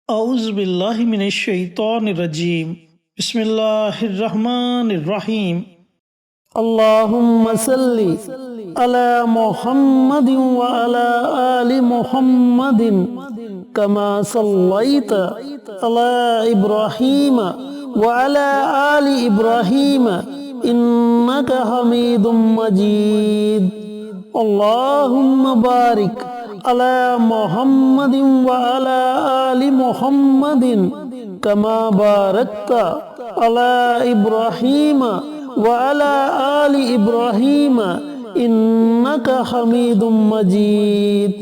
اعوذ باللہ من الشیطان الرجیم بسم اللہ الرحمن الرحیم اللہم صلی علی محمد وعلی آل محمد کما صلیت علی ابراہیم وعلی آل ابراہیم انک حمید مجید اللہم بارک علی محمد وعلی آل محمد کما بارکت علی ابراہیم وعلی آل ابراہیم انک حمید مجید۔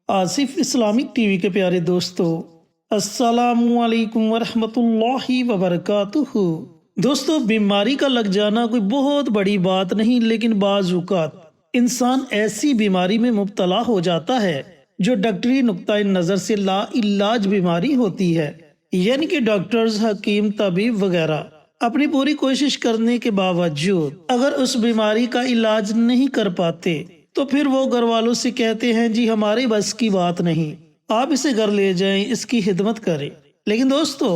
آصف اسلامک ٹی وی کے پیارے دوستو، السلام علیکم ورحمۃ اللہ وبرکاتہ۔ دوستو، بیماری کا لگ جانا کوئی بہت بڑی بات نہیں، لیکن بعض اوقات انسان ایسی بیماری میں مبتلا ہو جاتا ہے جو ڈاکٹری نقطۂ نظر سے لا علاج بیماری ہوتی ہے، یعنی کہ ڈاکٹرز، حکیم، طبیب وغیرہ اپنی پوری کوشش کرنے کے باوجود اگر اس بیماری کا علاج نہیں کر پاتے تو پھر وہ گھر والوں سے کہتے ہیں جی ہمارے بس کی بات نہیں، آپ اسے گھر لے جائیں، اس کی خدمت کریں۔ لیکن دوستو،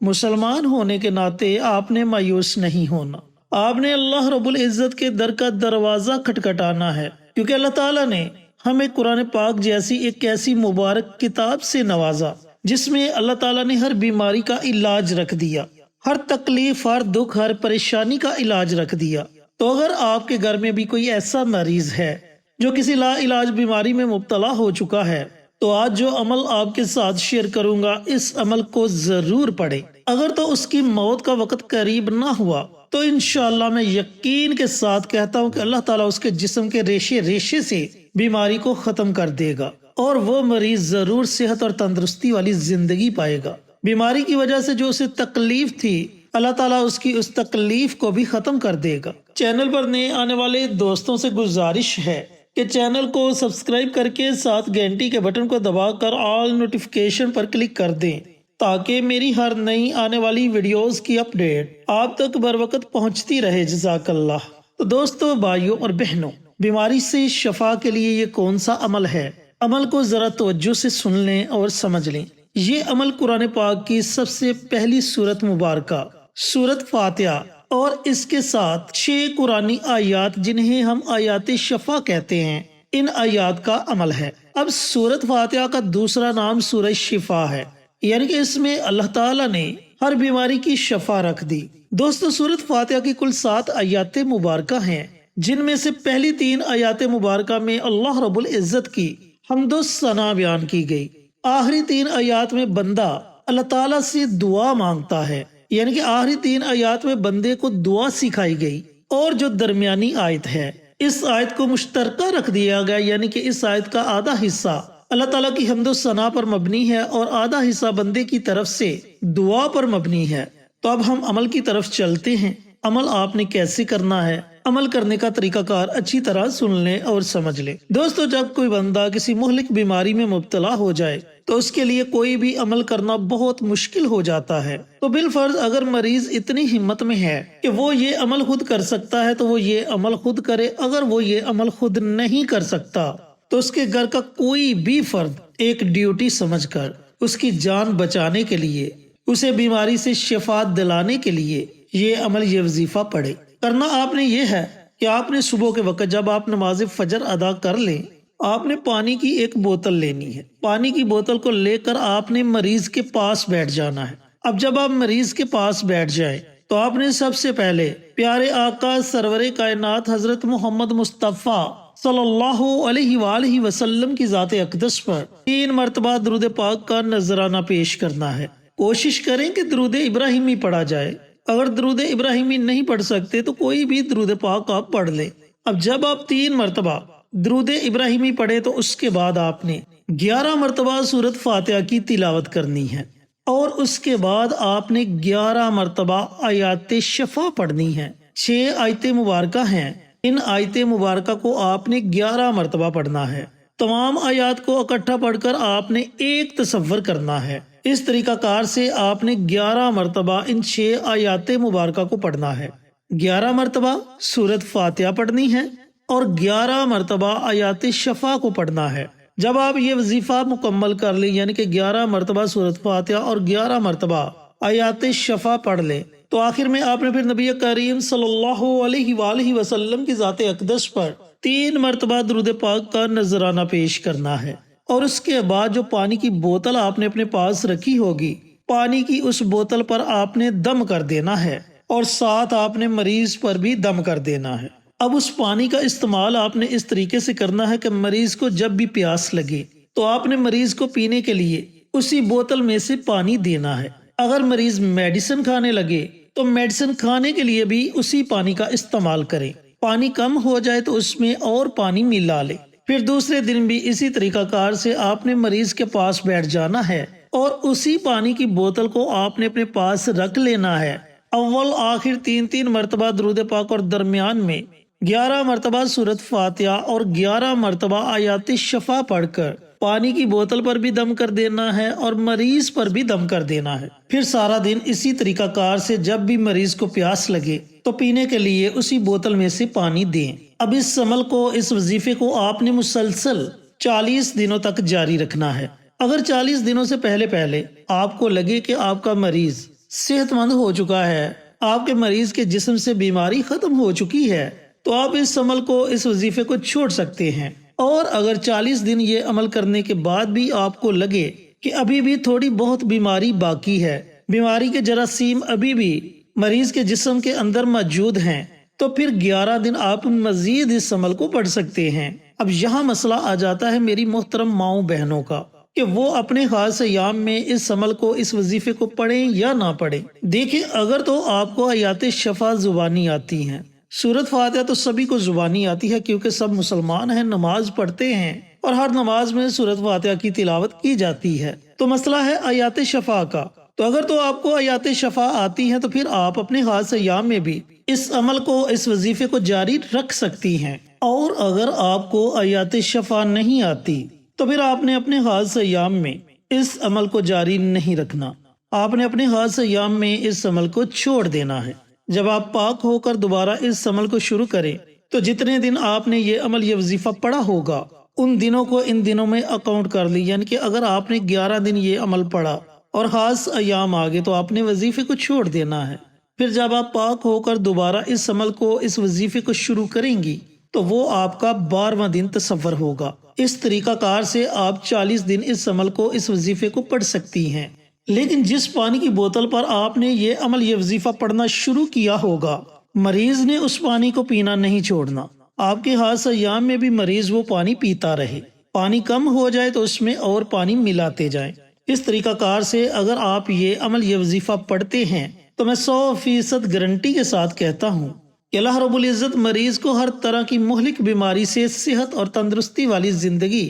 مسلمان ہونے کے ناطے آپ نے مایوس نہیں ہونا، آپ نے اللہ رب العزت کے در کا دروازہ کھٹکھٹانا ہے، کیونکہ اللہ تعالیٰ نے ہمیں قرآن پاک جیسی ایک ایسی مبارک کتاب سے نوازا جس میں اللہ تعالیٰ نے ہر بیماری کا علاج رکھ دیا، ہر تکلیف، ہر دکھ، ہر پریشانی کا علاج رکھ دیا۔ تو اگر آپ کے گھر میں بھی کوئی ایسا مریض ہے جو کسی لا علاج بیماری میں مبتلا ہو چکا ہے تو آج جو عمل آپ کے ساتھ شیئر کروں گا، اس عمل کو ضرور پڑھیں۔ اگر تو اس کی موت کا وقت قریب نہ ہوا تو انشاءاللہ میں یقین کے ساتھ کہتا ہوں کہ اللہ تعالیٰ اس کے جسم کے ریشے ریشے سے بیماری کو ختم کر دے گا اور وہ مریض ضرور صحت اور تندرستی والی زندگی پائے گا۔ بیماری کی وجہ سے جو اسے تکلیف تھی، اللہ تعالیٰ اس کی اس تکلیف کو بھی ختم کر دے گا۔ چینل پر نئے آنے والے دوستوں سے گزارش ہے کہ چینل کو سبسکرائب کر کے ساتھ گھنٹی کے بٹن کو دبا کر آل نوٹیفیکیشن پر کلک کر دیں تاکہ میری ہر نئی آنے والی ویڈیوز کی اپڈیٹ آپ تک بر وقت پہنچتی رہے۔ جزاک اللہ۔ تو دوستو، بھائیوں اور بہنوں، بیماری سے شفا کے لیے یہ کون سا عمل ہے؟ عمل کو ذرا توجہ سے سن لیں اور سمجھ لیں۔ یہ عمل قرآن پاک کی سب سے پہلی سورت مبارکہ سورت فاتحہ اور اس کے ساتھ 6 قرآنی آیات جنہیں ہم آیات شفا کہتے ہیں، ان آیات کا عمل ہے۔ اب سورت فاتحہ کا دوسرا نام سورہ شفا ہے، یعنی کہ اس میں اللہ تعالیٰ نے ہر بیماری کی شفا رکھ دی۔ دوستو، سورت فاتحہ کی کل 7 آیات مبارکہ ہیں، جن میں سے پہلی 3 آیات مبارکہ میں اللہ رب العزت کی حمد و ثنا بیان کی گئی۔ آخری 3 آیات میں بندہ اللہ تعالیٰ سے دعا مانگتا ہے، یعنی کہ آخری 3 آیات میں بندے کو دعا سکھائی گئی، اور جو درمیانی آیت ہے اس آیت کو مشترکہ رکھ دیا گیا، یعنی کہ اس آیت کا آدھا حصہ اللہ تعالیٰ کی حمد و ثنا پر مبنی ہے اور آدھا حصہ بندے کی طرف سے دعا پر مبنی ہے۔ تو اب ہم عمل کی طرف چلتے ہیں۔ عمل آپ نے کیسے کرنا ہے، عمل کرنے کا طریقہ کار اچھی طرح سن لیں اور سمجھ لیں۔ دوستو، جب کوئی بندہ کسی مہلک بیماری میں مبتلا ہو جائے تو اس کے لیے کوئی بھی عمل کرنا بہت مشکل ہو جاتا ہے۔ تو بالفرض اگر مریض اتنی ہمت میں ہے کہ وہ یہ عمل خود کر سکتا ہے تو وہ یہ عمل خود کرے۔ اگر وہ یہ عمل خود نہیں کر سکتا تو اس کے گھر کا کوئی بھی فرد ایک ڈیوٹی سمجھ کر اس کی جان بچانے کے لیے، اسے بیماری سے شفا دلانے کے لیے یہ عمل، یہ وظیفہ پڑھے۔ کرنا آپ نے یہ ہے کہ آپ نے صبح کے وقت جب آپ نماز فجر ادا کر لیں، آپ نے پانی کی ایک بوتل لینی ہے۔ پانی کی بوتل کو لے کر آپ نے مریض کے پاس بیٹھ جانا ہے۔ اب جب آپ مریض کے پاس بیٹھ جائیں تو آپ نے سب سے پہلے پیارے آقا سرور کائنات حضرت محمد مصطفیٰ صلی اللہ علیہ وآلہ وسلم کی ذات اقدس پر 3 مرتبہ درود پاک کا نذرانہ پیش کرنا ہے۔ کوشش کریں کہ درود ابراہیمی پڑھا جائے۔ اگر درود ابراہیمی نہیں پڑھ سکتے تو کوئی بھی درود پاک آپ پڑھ لیں۔ اب جب آپ 3 مرتبہ درود ابراہیمی پڑھے تو اس کے بعد آپ نے 11 مرتبہ سورت فاتحہ کی تلاوت کرنی ہے، اور اس کے بعد آپ نے 11 مرتبہ آیات شفا پڑھنی ہے۔ 6 آیتیں مبارکہ ہیں، ان آیت مبارکہ کو آپ نے 11 مرتبہ پڑھنا ہے۔ تمام آیات کو اکٹھا پڑھ کر آپ نے ایک تصور کرنا ہے۔ اس طریقہ کار سے آپ نے 11 مرتبہ ان 6 آیات مبارکہ کو پڑھنا ہے۔ 11 مرتبہ سورت فاتحہ پڑھنی ہے اور 11 مرتبہ آیات شفا کو پڑھنا ہے۔ جب آپ یہ وظیفہ مکمل کر لیں یعنی کہ 11 مرتبہ سورۃ فاتحہ اور 11 مرتبہ آیات شفا پڑھ لیں تو آخر میں آپ نے پھر نبی کریم صلی اللہ علیہ وآلہ وسلم کی ذات اقدس پر 3 مرتبہ درود پاک کا نذرانہ پیش کرنا ہے، اور اس کے بعد جو پانی کی بوتل آپ نے اپنے پاس رکھی ہوگی، پانی کی اس بوتل پر آپ نے دم کر دینا ہے، اور ساتھ آپ نے مریض پر بھی دم کر دینا ہے۔ اب اس پانی کا استعمال آپ نے اس طریقے سے کرنا ہے کہ مریض کو جب بھی پیاس لگے تو آپ نے مریض کو پینے کے لیے اسی بوتل میں سے پانی دینا ہے۔ اگر مریض میڈیسن کھانے لگے تو میڈیسن کھانے کے لیے بھی اسی پانی کا استعمال کریں، پانی کم ہو جائے تو اس میں اور پانی ملا لے۔ پھر دوسرے دن بھی اسی طریقہ کار سے آپ نے مریض کے پاس بیٹھ جانا ہے اور اسی پانی کی بوتل کو آپ نے اپنے پاس رکھ لینا ہے۔ اول آخر 3 مرتبہ درود پاک اور درمیان میں 11 مرتبہ سورۃ فاتحہ اور 11 مرتبہ آیات شفا پڑھ کر پانی کی بوتل پر بھی دم کر دینا ہے اور مریض پر بھی دم کر دینا ہے۔ پھر سارا دن اسی طریقہ کار سے جب بھی مریض کو پیاس لگے تو پینے کے لیے اسی بوتل میں سے پانی دیں۔ اب اس عمل کو، اس وظیفے کو آپ نے مسلسل 40 دنوں تک جاری رکھنا ہے۔ اگر 40 دنوں سے پہلے آپ کو لگے کہ آپ کا مریض صحت مند ہو چکا ہے، آپ کے مریض کے جسم سے بیماری ختم ہو چکی ہے، تو آپ اس عمل کو، اس وظیفے کو چھوڑ سکتے ہیں۔ اور اگر 40 دن یہ عمل کرنے کے بعد بھی آپ کو لگے کہ ابھی بھی تھوڑی بہت بیماری باقی ہے، بیماری کے جراثیم ابھی بھی مریض کے جسم کے اندر موجود ہیں، تو پھر 11 دن آپ مزید اس عمل کو پڑھ سکتے ہیں۔ اب یہاں مسئلہ آ جاتا ہے میری محترم ماؤں بہنوں کا کہ وہ اپنے خاص ایام میں اس عمل کو، اس وظیفے کو پڑھیں یا نہ پڑھیں۔ دیکھیں، اگر تو آپ کو آیات شفا زبانی آتی ہیں، سورۃ فاتحہ تو سبھی کو زبانی آتی ہے کیونکہ سب مسلمان ہیں، نماز پڑھتے ہیں اور ہر نماز میں سورۃ فاتحہ کی تلاوت کی جاتی ہے، تو مسئلہ ہے آیات شفا کا۔ تو اگر تو آپ کو آیات شفا آتی ہیں تو پھر آپ اپنے خاص ایام میں بھی اس عمل کو، اس وظیفے کو جاری رکھ سکتی ہیں۔ اور اگر آپ کو آیات شفا نہیں آتی تو پھر آپ نے اپنے خاص ایام میں اس عمل کو جاری نہیں رکھنا، آپ نے اپنے خاص ایام میں اس عمل کو چھوڑ دینا ہے۔ جب آپ پاک ہو کر دوبارہ اس عمل کو شروع کریں تو جتنے دن آپ نے یہ عمل، یہ وظیفہ پڑھا ہوگا، ان دنوں کو ان دنوں میں اکاؤنٹ کر لی، یعنی کہ اگر آپ نے 11 دن یہ عمل پڑھا اور خاص ایام آگے تو آپ نے وظیفے کو چھوڑ دینا ہے۔ پھر جب آپ پاک ہو کر دوبارہ اس عمل کو، اس وظیفے کو شروع کریں گی تو وہ آپ کا 12واں دن تصور ہوگا۔ اس طریقہ کار سے آپ 40 دن اس عمل کو، اس وظیفے کو پڑھ سکتی ہیں۔ لیکن جس پانی کی بوتل پر آپ نے یہ عمل، یہ وظیفہ پڑھنا شروع کیا ہوگا، مریض نے اس پانی کو پینا نہیں چھوڑنا۔ آپ کے خاص ایام میں بھی مریض وہ پانی پیتا رہے، پانی کم ہو جائے تو اس میں اور پانی ملاتے جائیں۔ اس طریقہ کار سے اگر آپ یہ عمل، یہ وظیفہ پڑھتے ہیں تو میں 100% گارنٹی کے ساتھ کہتا ہوں کہ اللہ رب العزت مریض کو ہر طرح کی مہلک بیماری سے صحت اور تندرستی والی زندگی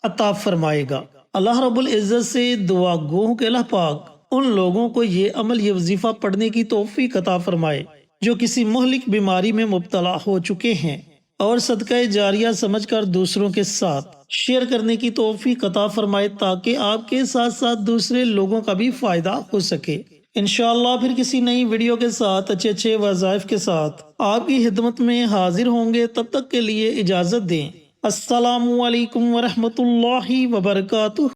عطا فرمائے گا۔ اللہ رب العزت سے دعا گو ہوں کہ اللہ پاک ان لوگوں کو یہ عمل، یہ وظیفہ پڑھنے کی توفیق عطا فرمائے جو کسی مہلک بیماری میں مبتلا ہو چکے ہیں، اور صدقہ جاریہ سمجھ کر دوسروں کے ساتھ شیئر کرنے کی توفیق عطا فرمائے تاکہ آپ کے ساتھ ساتھ دوسرے لوگوں کا بھی فائدہ ہو سکے۔ انشاءاللہ پھر کسی نئی ویڈیو کے ساتھ، اچھے وظائف کے ساتھ آپ کی خدمت میں حاضر ہوں گے۔ تب تک کے لیے اجازت دیں۔ السلام علیکم ورحمۃ اللہ وبرکاتہ۔